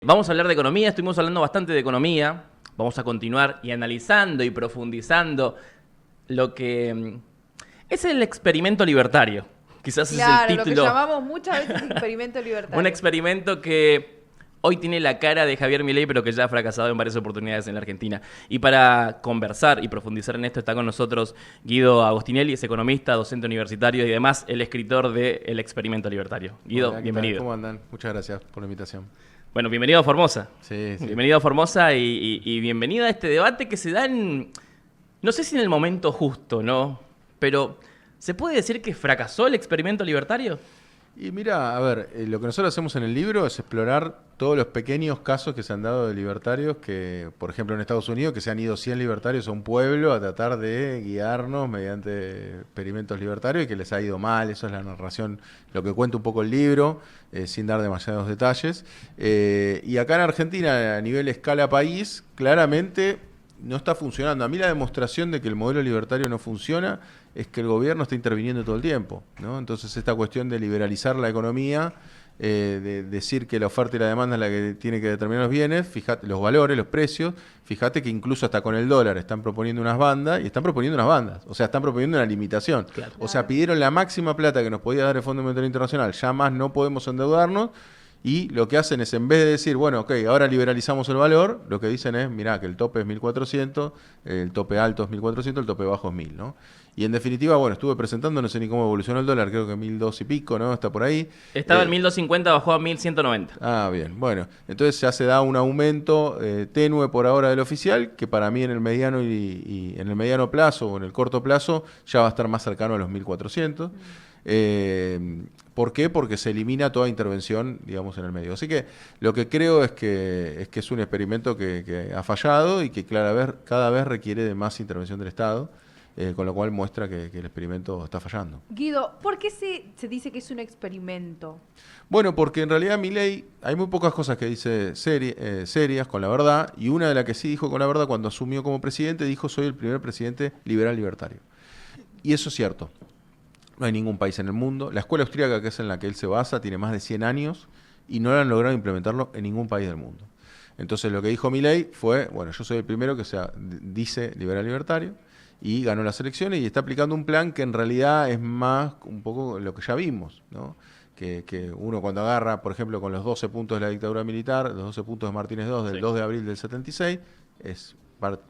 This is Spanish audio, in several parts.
Vamos a hablar de economía, estuvimos hablando bastante de economía. Vamos a continuar y analizando y profundizando lo que es el experimento libertario. Quizás ese es el Claro, lo que título. llamamos muchas veces experimento Un libertario. experimento que hoy tiene la cara de Javier Milei, pero que ya ha fracasado en varias oportunidades en la Argentina. Y para conversar y profundizar en esto está con nosotros Guido Agostinelli, es economista, docente universitario y además el escritor de El experimento libertario. Guido, Hola, ¿qué tal? bienvenido. ¿Cómo andan? Muchas gracias por la invitación. Bueno, bienvenido a Formosa. Sí. Bienvenido a Formosa y bienvenido a este debate que se da no sé si en el momento justo, ¿no? Pero, ¿se puede decir que fracasó el experimento libertario? Y mira, a ver, lo que nosotros hacemos en el libro es explorar todos los pequeños casos que se han dado de libertarios que, por ejemplo, en Estados Unidos, que se han ido 100 libertarios a un pueblo a tratar de guiarnos mediante experimentos libertarios y que les ha ido mal. Eso es la narración, lo que cuenta un poco el libro, sin dar demasiados detalles. Y acá en Argentina, a nivel escala país, claramente no está funcionando. A mí la demostración de que el modelo libertario no funciona es que el gobierno está interviniendo todo el tiempo, ¿no? Entonces esta cuestión de liberalizar la economía, de decir que la oferta y la demanda es la que tiene que determinar los bienes, fíjate, los valores, los precios, fíjate que incluso hasta con el dólar están proponiendo unas bandas, o sea, están proponiendo una limitación. Claro. O sea, pidieron la máxima plata que nos podía dar el Fondo Monetario Internacional, ya más no podemos endeudarnos. Y lo que hacen es, en vez de decir, bueno, ok, ahora liberalizamos el valor, lo que dicen es, mirá, que el tope es 1.400, el tope alto es 1.400, el tope bajo es 1.000, ¿no? Y en definitiva, bueno, estuve presentando, no sé ni cómo evolucionó el dólar, creo que 1.200 y pico, ¿no? Está por ahí. Estaba en 1250, bajó a 1190. Ah, bien, bueno, entonces ya se da un aumento tenue por ahora del oficial, que para mí en el mediano y en el mediano plazo o en el corto plazo ya va a estar más cercano a los 1.400. ¿Por qué? Porque se elimina toda intervención, digamos, en el medio. Así que lo que creo es que es un experimento que ha fallado y que cada vez requiere de más intervención del Estado, con lo cual muestra que el experimento está fallando. Guido, ¿por qué se dice que es un experimento? Bueno, porque en realidad Milei, hay muy pocas cosas que dice serias con la verdad, y una de las que sí dijo con la verdad cuando asumió como presidente, dijo: soy el primer presidente liberal libertario. Y eso es cierto. No hay ningún país en el mundo. La escuela austríaca, que es en la que él se basa, tiene más de 100 años y no han logrado implementarlo en ningún país del mundo. Entonces lo que dijo Milei fue, bueno, yo soy el primero que dice liberal libertario, y ganó las elecciones y está aplicando un plan que en realidad es más un poco lo que ya vimos, ¿no? Que uno cuando agarra, por ejemplo, con los 12 puntos de la dictadura militar, los 12 puntos de Martínez II del 2 de abril del 76, es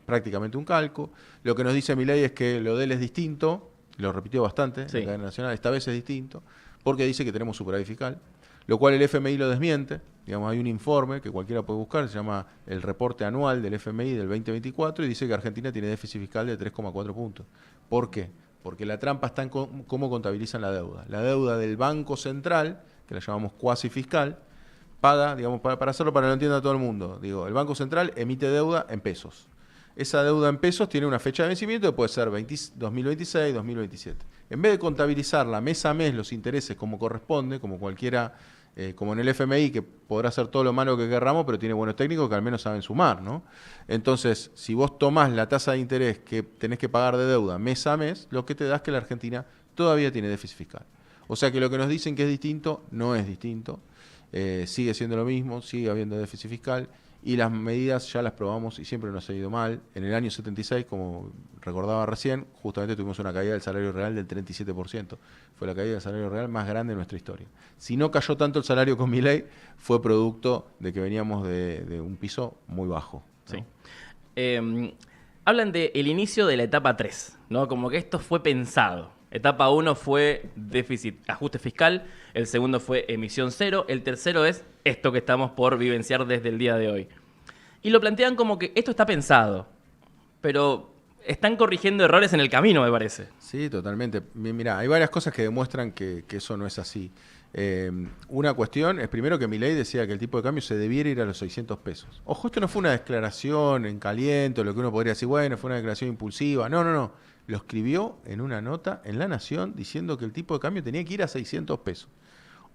prácticamente un calco. Lo que nos dice Milei es que lo de él es distinto, lo repitió bastante en la cadena nacional, esta vez es distinto, porque dice que tenemos superávit fiscal, lo cual el FMI lo desmiente. Digamos, hay un informe que cualquiera puede buscar, se llama el reporte anual del FMI del 2024 y dice que Argentina tiene déficit fiscal de 3,4 puntos. ¿Por qué? Porque la trampa está en cómo contabilizan la deuda. La deuda del Banco Central, que la llamamos cuasi fiscal, paga, digamos, para hacerlo para que lo entienda todo el mundo, digo, el Banco Central emite deuda en pesos. Esa deuda en pesos tiene una fecha de vencimiento que puede ser 2026, 2027. En vez de contabilizarla mes a mes los intereses como corresponde, como cualquiera, como en el FMI, que podrá hacer todo lo malo que querramos, pero tiene buenos técnicos que al menos saben sumar, ¿no? Entonces, si vos tomás la tasa de interés que tenés que pagar de deuda mes a mes, lo que te da es que la Argentina todavía tiene déficit fiscal. O sea que lo que nos dicen que es distinto, no es distinto. Sigue siendo lo mismo, sigue habiendo déficit fiscal. Y las medidas ya las probamos y siempre nos ha ido mal. En el año 76, como recordaba recién, justamente tuvimos una caída del salario real del 37%. Fue la caída del salario real más grande de nuestra historia. Si no cayó tanto el salario con Milei, fue producto de que veníamos de un piso muy bajo, ¿no? Sí. Hablan del inicio de la etapa 3, ¿no? Como que esto fue pensado. Etapa 1 fue déficit, ajuste fiscal, el segundo fue emisión cero, el tercero es esto que estamos por vivenciar desde el día de hoy. Y lo plantean como que esto está pensado, pero están corrigiendo errores en el camino, me parece. Sí, totalmente. Mirá, hay varias cosas que demuestran que eso no es así. Una cuestión es primero que Milei decía que el tipo de cambio se debiera ir a los 600 pesos. Ojo, esto no fue una declaración en caliente, lo que uno podría decir, bueno, fue una declaración impulsiva. No, no, no. Lo escribió en una nota en La Nación diciendo que el tipo de cambio tenía que ir a 600 pesos.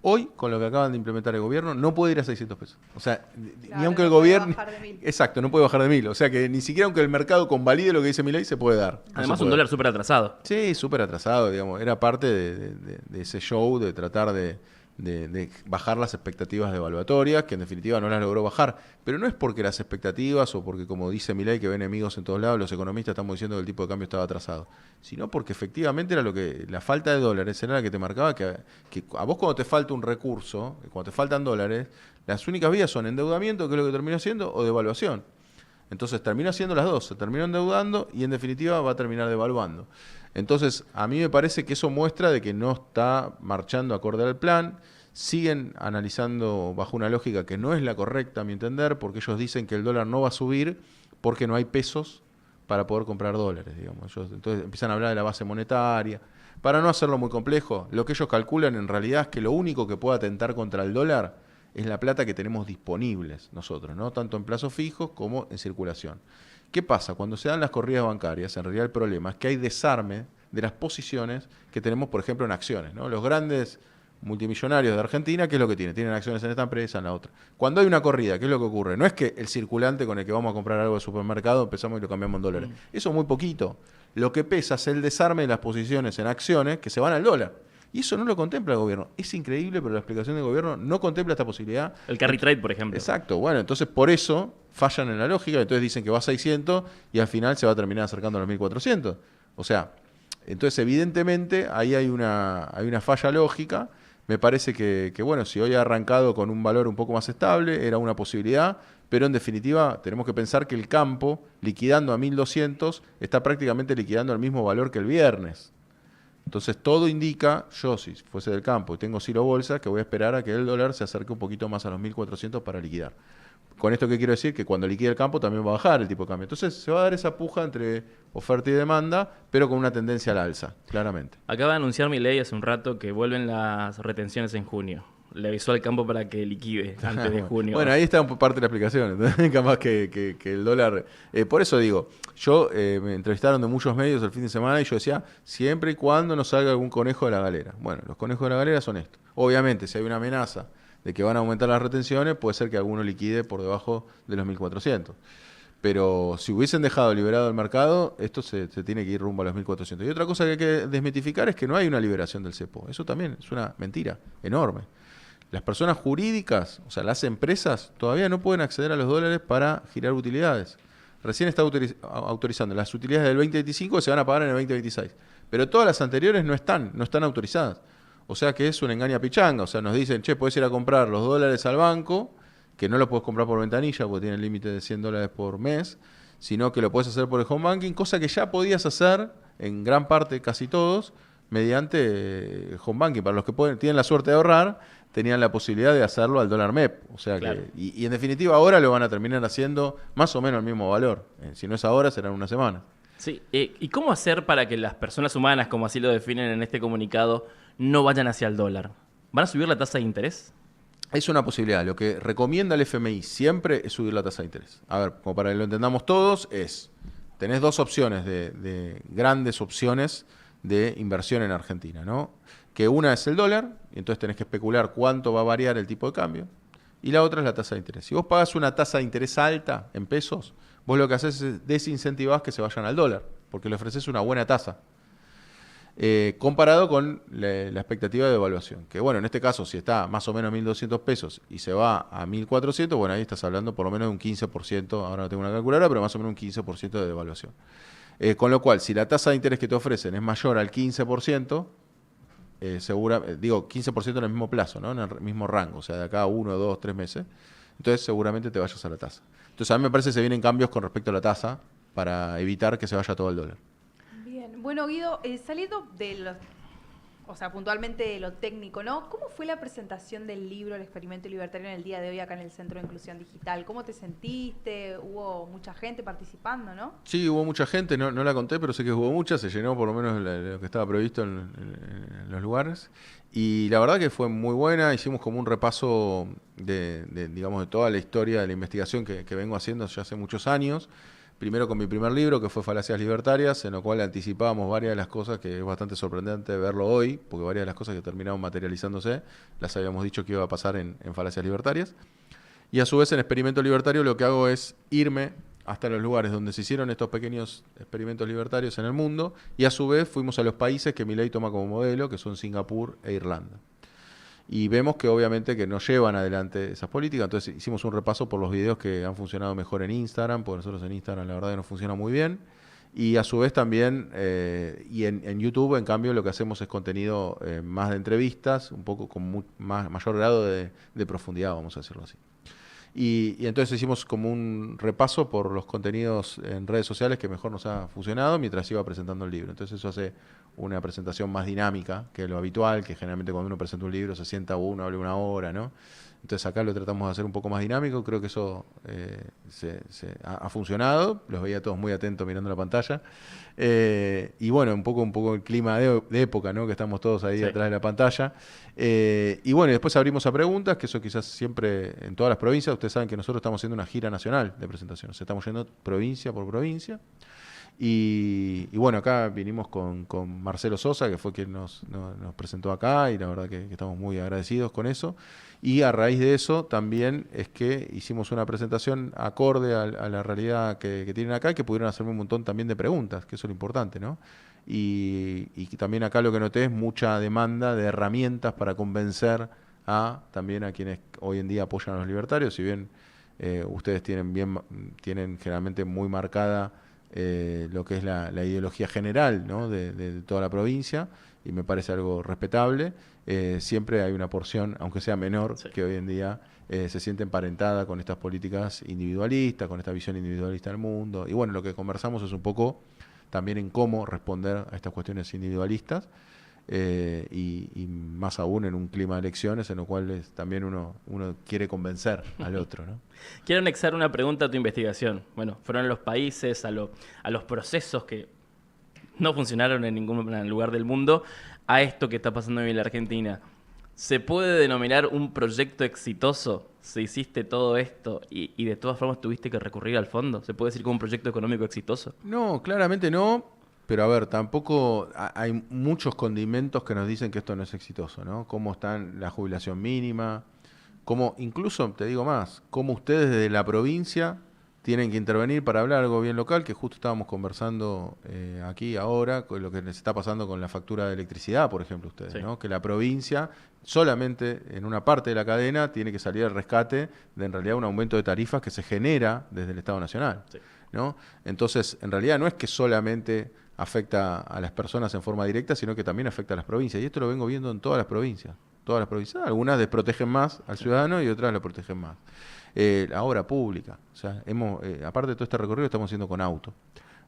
Hoy, con lo que acaban de implementar el gobierno, no puede ir a 600 pesos. O sea, Claro, ni aunque no el puede gobierno... bajar de 1.000. Exacto, no puede bajar de 1.000. O sea que ni siquiera aunque el mercado convalide lo que dice Milei, se puede dar. No Además, se un puede. dólar súper atrasado. Sí, súper atrasado, digamos. Era parte de ese show de tratar de de bajar las expectativas devaluatorias, que en definitiva no las logró bajar. Pero no es porque las expectativas o porque, como dice Milei, que ve enemigos en todos lados, los economistas estamos diciendo que el tipo de cambio estaba atrasado, sino porque efectivamente era la falta de dólares era la que te marcaba que a vos cuando te falta un recurso, cuando te faltan dólares, las únicas vías son endeudamiento, que es lo que termina haciendo, o devaluación. Entonces termina haciendo las dos, se terminó endeudando y en definitiva va a terminar devaluando. Entonces a mí me parece que eso muestra de que no está marchando acorde al plan, siguen analizando bajo una lógica que no es la correcta a mi entender, porque ellos dicen que el dólar no va a subir porque no hay pesos para poder comprar dólares, digamos. Entonces empiezan a hablar de la base monetaria. Para no hacerlo muy complejo, lo que ellos calculan en realidad es que lo único que pueda atentar contra el dólar es la plata que tenemos disponibles nosotros, ¿no? Tanto en plazos fijos como en circulación. ¿Qué pasa? Cuando se dan las corridas bancarias, en realidad el problema es que hay desarme de las posiciones que tenemos, por ejemplo, en acciones, ¿no? Los grandes multimillonarios de Argentina, ¿qué es lo que tienen? Tienen acciones en esta empresa, en la otra. Cuando hay una corrida, ¿qué es lo que ocurre? No es que el circulante con el que vamos a comprar algo de supermercado empezamos y lo cambiamos en dólares. Eso es muy poquito. Lo que pesa es el desarme de las posiciones en acciones que se van al dólar. Y eso no lo contempla el gobierno. Es increíble, pero la explicación del gobierno no contempla esta posibilidad. El carry trade, por ejemplo. Exacto. Bueno, entonces por eso fallan en la lógica. Entonces dicen que va a 600 y al final se va a terminar acercando a los 1400. O sea, entonces evidentemente ahí hay una falla lógica. Me parece que, bueno, si hoy ha arrancado con un valor un poco más estable, era una posibilidad, pero en definitiva tenemos que pensar que el campo, liquidando a 1200, está prácticamente liquidando al mismo valor que el viernes. Entonces todo indica, yo si fuese del campo y tengo Ciro Bolsa, que voy a esperar a que el dólar se acerque un poquito más a los 1400 para liquidar. Con esto que quiero decir que cuando liquide el campo también va a bajar el tipo de cambio. Entonces se va a dar esa puja entre oferta y demanda, pero con una tendencia al alza, claramente. Acaba de anunciar Milei hace un rato que vuelven las retenciones en junio. Le avisó al campo para que liquide antes de junio. Bueno, ahí está parte de la explicación. Capaz que el dólar... por eso digo, me entrevistaron de muchos medios el fin de semana y yo decía, siempre y cuando no salga algún conejo de la galera. Bueno, los conejos de la galera son estos. Obviamente, si hay una amenaza de que van a aumentar las retenciones, puede ser que alguno liquide por debajo de los 1400. Pero si hubiesen dejado liberado el mercado, esto se tiene que ir rumbo a los 1400. Y otra cosa que hay que desmitificar es que no hay una liberación del cepo. Eso también es una mentira enorme. Las personas jurídicas, o sea, las empresas, todavía no pueden acceder a los dólares para girar utilidades. Recién está autorizando. Las utilidades del 2025 se van a pagar en el 2026. Pero todas las anteriores no están autorizadas. O sea que es una engaña pichanga. O sea, nos dicen, che, puedes ir a comprar los dólares al banco, que no lo puedes comprar por ventanilla porque tiene el límite de $100 por mes, sino que lo puedes hacer por el home banking, cosa que ya podías hacer en gran parte, casi todos, mediante el home banking. Para los que tienen la suerte de ahorrar, tenían la posibilidad de hacerlo al dólar MEP. O sea claro. que, y en definitiva ahora lo van a terminar haciendo más o menos el mismo valor. Si no es ahora, será en una semana. Sí, ¿y cómo hacer para que las personas humanas, como así lo definen en este comunicado, no vayan hacia el dólar? ¿Van a subir la tasa de interés? Es una posibilidad. Lo que recomienda el FMI siempre es subir la tasa de interés. A ver, como para que lo entendamos todos, tenés dos opciones de grandes opciones de inversión en Argentina, ¿no? Que una es el dólar, y entonces tenés que especular cuánto va a variar el tipo de cambio, y la otra es la tasa de interés. Si vos pagás una tasa de interés alta en pesos, vos lo que haces es desincentivás que se vayan al dólar, porque le ofreces una buena tasa. Comparado con la expectativa de devaluación. Que bueno, en este caso, si está más o menos 1.200 pesos y se va a 1.400, bueno, ahí estás hablando por lo menos de un 15%, ahora no tengo una calculadora, pero más o menos un 15% de devaluación. Con lo cual, si la tasa de interés que te ofrecen es mayor al 15%, 15% en el mismo plazo, ¿no? En el mismo rango, o sea, de acá a 1, 2, 3 meses, entonces seguramente te vayas a la tasa. Entonces a mí me parece que se vienen cambios con respecto a la tasa para evitar que se vaya todo el dólar. Bien, bueno Guido, saliendo puntualmente de lo técnico, ¿no? ¿Cómo fue la presentación del libro El Experimento Libertario en el día de hoy acá en el Centro de Inclusión Digital? ¿Cómo te sentiste? ¿Hubo mucha gente participando, no? Sí, hubo mucha gente, no la conté, pero sé que hubo mucha, se llenó por lo menos lo que estaba previsto en los lugares. Y la verdad que fue muy buena, hicimos como un repaso de toda la historia de la investigación que vengo haciendo ya hace muchos años. Primero con mi primer libro, que fue Falacias Libertarias, en lo cual anticipábamos varias de las cosas, que es bastante sorprendente verlo hoy, porque varias de las cosas que terminaron materializándose, las habíamos dicho que iba a pasar en Falacias Libertarias. Y a su vez en Experimento Libertario lo que hago es irme hasta los lugares donde se hicieron estos pequeños experimentos libertarios en el mundo, y a su vez fuimos a los países que Milei toma como modelo, que son Singapur e Irlanda. y vemos que obviamente que no llevan adelante esas políticas. Entonces hicimos un repaso por los videos que han funcionado mejor en Instagram, porque nosotros en Instagram la verdad que nos funciona muy bien. Y a su vez también, y en YouTube, en cambio, lo que hacemos es contenido más de entrevistas, un poco con mayor grado de profundidad, vamos a decirlo así. Y entonces hicimos como un repaso por los contenidos en redes sociales que mejor nos ha funcionado mientras iba presentando el libro. Entonces eso hace una presentación más dinámica que lo habitual, que generalmente cuando uno presenta un libro se sienta uno, habla una hora, ¿no? Entonces acá lo tratamos de hacer un poco más dinámico, creo que eso ha funcionado, los veía todos muy atentos mirando la pantalla. Y bueno, un poco el clima de época, ¿no? Que estamos todos ahí atrás de la pantalla. Y bueno, después abrimos a preguntas, que eso quizás siempre en todas las provincias. Ustedes saben que nosotros estamos haciendo una gira nacional de presentaciones, estamos yendo provincia por provincia. Y bueno, acá vinimos con Marcelo Sosa, que fue quien nos presentó acá, y la verdad que estamos muy agradecidos con eso. Y a raíz de eso también es que hicimos una presentación acorde a la realidad que tienen acá, y que pudieron hacerme un montón también de preguntas, que eso es lo importante, ¿no? Y también acá lo que noté es mucha demanda de herramientas para convencer también a quienes hoy en día apoyan a los libertarios. Si bien ustedes tienen generalmente muy marcada lo que es la ideología general, ¿no? de toda la provincia, y me parece algo respetable. Siempre hay una porción, aunque sea menor, que hoy en día se siente emparentada con estas políticas individualistas, con esta visión individualista del mundo. Y bueno, lo que conversamos es un poco también en cómo responder a estas cuestiones individualistas, y más aún en un clima de elecciones en lo cual también uno quiere convencer al otro, ¿no? Quiero anexar una pregunta a tu investigación. Bueno, fueron los países, a los procesos que no funcionaron en ningún lugar del mundo, a esto que está pasando hoy en la Argentina. ¿Se puede denominar un proyecto exitoso si hiciste todo esto y de todas formas tuviste que recurrir al fondo? ¿Se puede decir que un proyecto económico exitoso? No, claramente no. Pero a ver, tampoco hay muchos condimentos que nos dicen que esto no es exitoso, ¿no? Cómo está la jubilación mínima, cómo, incluso, te digo más, cómo ustedes desde la provincia tienen que intervenir para hablar al gobierno local, que justo estábamos conversando aquí ahora, con lo que les está pasando con la factura de electricidad, por ejemplo, ustedes, Sí. ¿no? Que la provincia solamente en una parte de la cadena tiene que salir al rescate de en realidad un aumento de tarifas que se genera desde el Estado Nacional, Sí. ¿no? Entonces, en realidad no es que solamente afecta a las personas en forma directa, sino que también afecta a las provincias. Y esto lo vengo viendo en todas las provincias. Todas las provincias, algunas desprotegen más al ciudadano y otras lo protegen más. La obra pública, o sea, aparte de todo este recorrido, estamos haciendo con auto.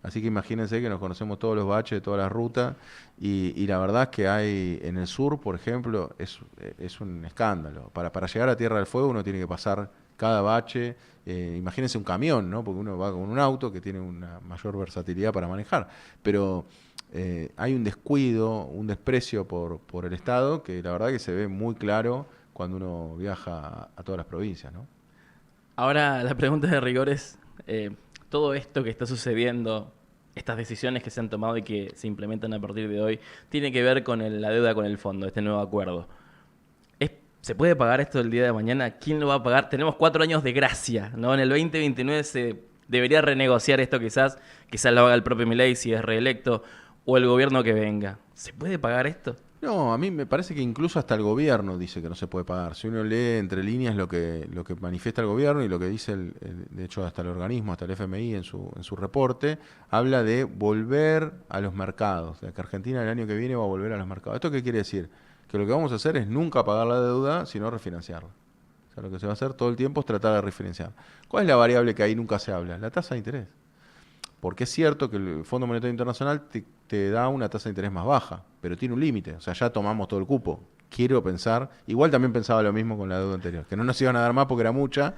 Así que imagínense que nos conocemos todos los baches de todas las rutas, y la verdad es que hay en el sur, por ejemplo, es un escándalo. Para llegar a Tierra del Fuego uno tiene que pasar cada bache. Imagínense un camión, ¿no? Porque uno va con un auto que tiene una mayor versatilidad para manejar. Pero hay un descuido, un desprecio por el Estado, que la verdad que se ve muy claro cuando uno viaja a todas las provincias, ¿no? Ahora la pregunta de rigor es, todo esto que está sucediendo, estas decisiones que se han tomado y que se implementan a partir de hoy, tiene que ver con la deuda con el fondo, este nuevo acuerdo. ¿Se puede pagar esto el día de mañana? ¿Quién lo va a pagar? Tenemos 4 años de gracia, ¿no? En el 2029 se debería renegociar esto quizás lo haga el propio Milei si es reelecto, o el gobierno que venga. ¿Se puede pagar esto? No, a mí me parece que incluso hasta el gobierno dice que no se puede pagar. Si uno lee entre líneas lo que manifiesta el gobierno y lo que dice, de hecho, hasta el organismo, hasta el FMI en su reporte, habla de volver a los mercados, de que Argentina el año que viene va a volver a los mercados. ¿Esto qué quiere decir? Que lo que vamos a hacer es nunca pagar la deuda, sino refinanciarla. O sea, lo que se va a hacer todo el tiempo es tratar de refinanciar. ¿Cuál es la variable que ahí nunca se habla? La tasa de interés. Porque es cierto que el Fondo Monetario Internacional te da una tasa de interés más baja, pero tiene un límite. O sea, ya tomamos todo el cupo. Quiero pensar, igual también pensaba lo mismo con la deuda anterior, que no nos iban a dar más porque era mucha,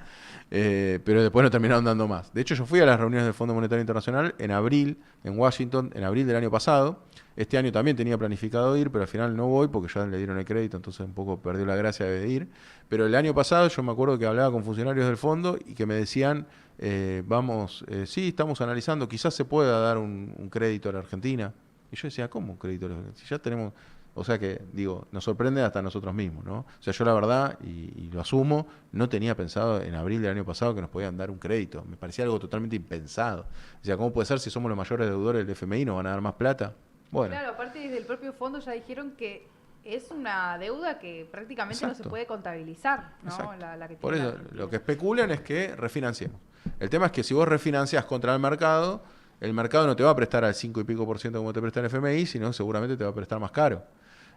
pero después nos terminaron dando más. De hecho, yo fui a las reuniones del Fondo Monetario Internacional en abril, en Washington, en abril del año pasado. Este año también tenía planificado ir, pero al final no voy porque ya le dieron el crédito, entonces un poco perdió la gracia de ir. Pero el año pasado yo me acuerdo que hablaba con funcionarios del fondo y que me decían, sí, estamos analizando, quizás se pueda dar un crédito a la Argentina. Y yo decía, ¿cómo un crédito a la Argentina? Si ya tenemos... O sea que, digo, nos sorprende hasta nosotros mismos, ¿no? O sea, yo la verdad, y lo asumo, no tenía pensado en abril del año pasado que nos podían dar un crédito. Me parecía algo totalmente impensado. O sea, ¿cómo puede ser si somos los mayores deudores del FMI nos van a dar más plata? Bueno. Claro, aparte desde el propio fondo ya dijeron que es una deuda que prácticamente no se Exacto. puede contabilizar, ¿no? Exacto. La que Por tiene eso, la Argentina. lo que especulan es que refinanciemos. El tema es que si vos refinancias contra el mercado no te va a prestar al 5 y pico por ciento como te presta el FMI, sino seguramente te va a prestar más caro.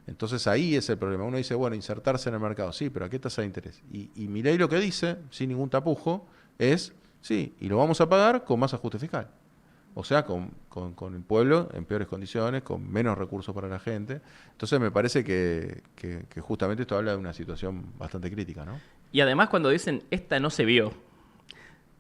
Entonces ahí es el problema. Uno dice, bueno, insertarse en el mercado, sí, pero ¿a qué tasa de interés? Y Milei lo que dice, sin ningún tapujo, es, sí, y lo vamos a pagar con más ajuste fiscal. O sea, con el pueblo en peores condiciones, con menos recursos para la gente. Entonces me parece que justamente esto habla de una situación bastante crítica, ¿no? Y además cuando dicen, esta no se vio,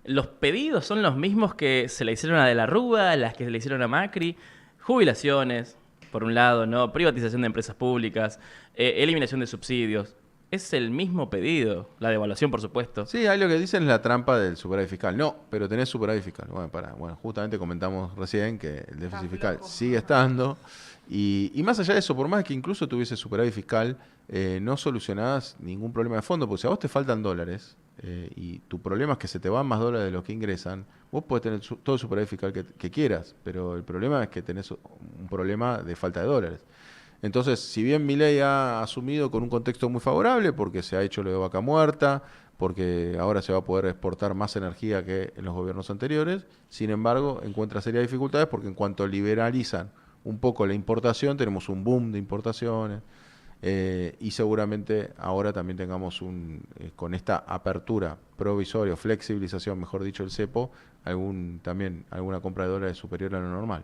los pedidos son los mismos que se le hicieron a De la Rúa, las que se le hicieron a Macri, jubilaciones, por un lado, ¿no? Privatización de empresas públicas, eliminación de subsidios. Es el mismo pedido, la devaluación, por supuesto. Sí, ahí lo que dicen es la trampa del superávit fiscal. No, pero tenés superávit fiscal. Bueno, justamente comentamos recién que el déficit fiscal flojo. sigue estando. Y más allá de eso, por más que incluso tuviese superávit fiscal, no solucionás ningún problema de fondo, porque si a vos te faltan dólares y tu problema es que se te van más dólares de los que ingresan, vos podés tener todo el superávit fiscal que quieras, pero el problema es que tenés un problema de falta de dólares. Entonces, si bien Milei ha asumido con un contexto muy favorable, porque se ha hecho lo de vaca muerta, porque ahora se va a poder exportar más energía que en los gobiernos anteriores, sin embargo, encuentra serias dificultades porque en cuanto liberalizan un poco la importación, tenemos un boom de importaciones y seguramente ahora también tengamos con esta apertura provisoria, o flexibilización, mejor dicho, el cepo, también alguna compra de dólares superior a lo normal.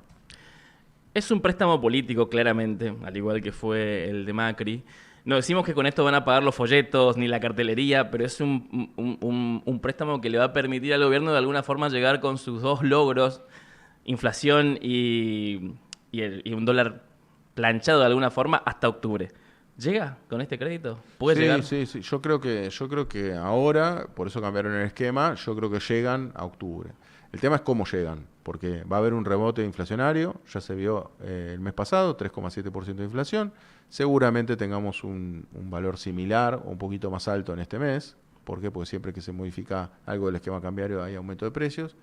Es un préstamo político, claramente, al igual que fue el de Macri. No decimos que con esto van a pagar los folletos ni la cartelería, pero es un préstamo que le va a permitir al gobierno de alguna forma llegar con sus dos logros, inflación y un dólar planchado de alguna forma, hasta octubre. ¿Llega con este crédito? ¿Puede llegar? Sí. Yo creo que ahora, por eso cambiaron el esquema, yo creo que llegan a octubre. El tema es cómo llegan, porque va a haber un rebote inflacionario, ya se vio el mes pasado, 3,7% de inflación. Seguramente tengamos un valor similar o un poquito más alto en este mes. ¿Por qué? Porque siempre que se modifica algo del esquema cambiario hay aumento de precios.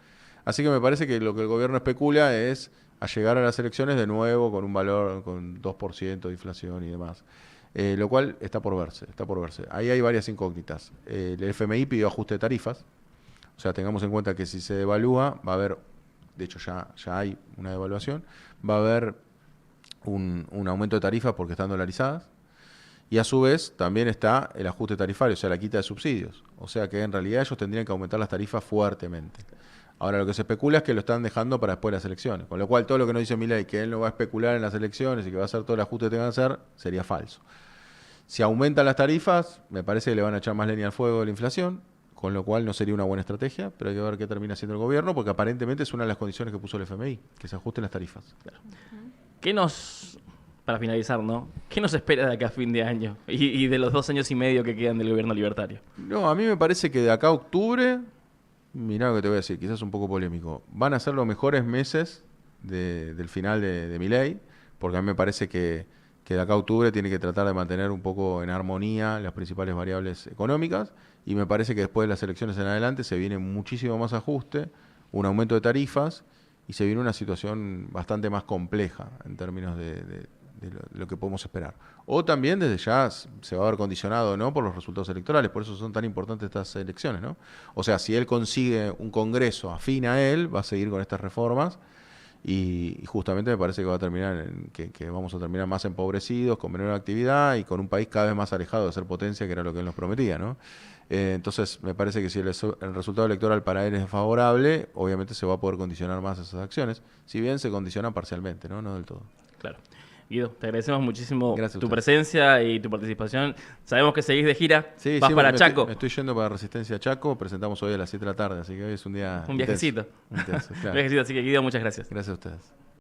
Así que me parece que lo que el gobierno especula es a llegar a las elecciones de nuevo con un valor, con 2% de inflación y demás. Lo cual está por verse. Ahí hay varias incógnitas. El FMI pidió ajuste de tarifas. O sea, tengamos en cuenta que si se devalúa, va a haber, de hecho ya hay una devaluación, va a haber un aumento de tarifas porque están dolarizadas. Y a su vez también está el ajuste tarifario, o sea, la quita de subsidios. O sea que en realidad ellos tendrían que aumentar las tarifas fuertemente. Ahora, lo que se especula es que lo están dejando para después de las elecciones. Con lo cual, todo lo que nos dice Milei, que él no va a especular en las elecciones y que va a hacer todo el ajuste que tenga que hacer, sería falso. Si aumentan las tarifas, me parece que le van a echar más leña al fuego de la inflación, con lo cual no sería una buena estrategia, pero hay que ver qué termina haciendo el gobierno, porque aparentemente es una de las condiciones que puso el FMI, que se ajusten las tarifas. Claro. Para finalizar, ¿no? ¿Qué nos espera de acá a fin de año y de los 2 años y medio que quedan del gobierno libertario? No, a mí me parece que de acá a octubre, mirá lo que te voy a decir, quizás un poco polémico, van a ser los mejores meses del final de Milei, porque a mí me parece que de acá a octubre tiene que tratar de mantener un poco en armonía las principales variables económicas, y me parece que después de las elecciones en adelante se viene muchísimo más ajuste, un aumento de tarifas, y se viene una situación bastante más compleja en términos de lo que podemos esperar. O también desde ya se va a ver condicionado, ¿no?, por los resultados electorales, por eso son tan importantes estas elecciones, ¿no? O sea, si él consigue un Congreso afín a él, va a seguir con estas reformas, y justamente me parece que va a terminar que vamos a terminar más empobrecidos, con menor actividad y con un país cada vez más alejado de ser potencia, que era lo que él nos prometía, ¿no? Entonces me parece que si el resultado electoral para él es favorable, obviamente se va a poder condicionar más esas acciones, si bien se condicionan parcialmente, no del todo. Claro. Guido, te agradecemos muchísimo Gracias a tu usted. presencia y tu participación. Sabemos que seguís de gira, Sí, vas para me Chaco. me estoy yendo para Resistencia Chaco, presentamos hoy a las 7 de la tarde, así que hoy es un día Un intenso, viajecito. intenso, Un claro. viajecito, así que Guido, muchas gracias. Gracias a ustedes.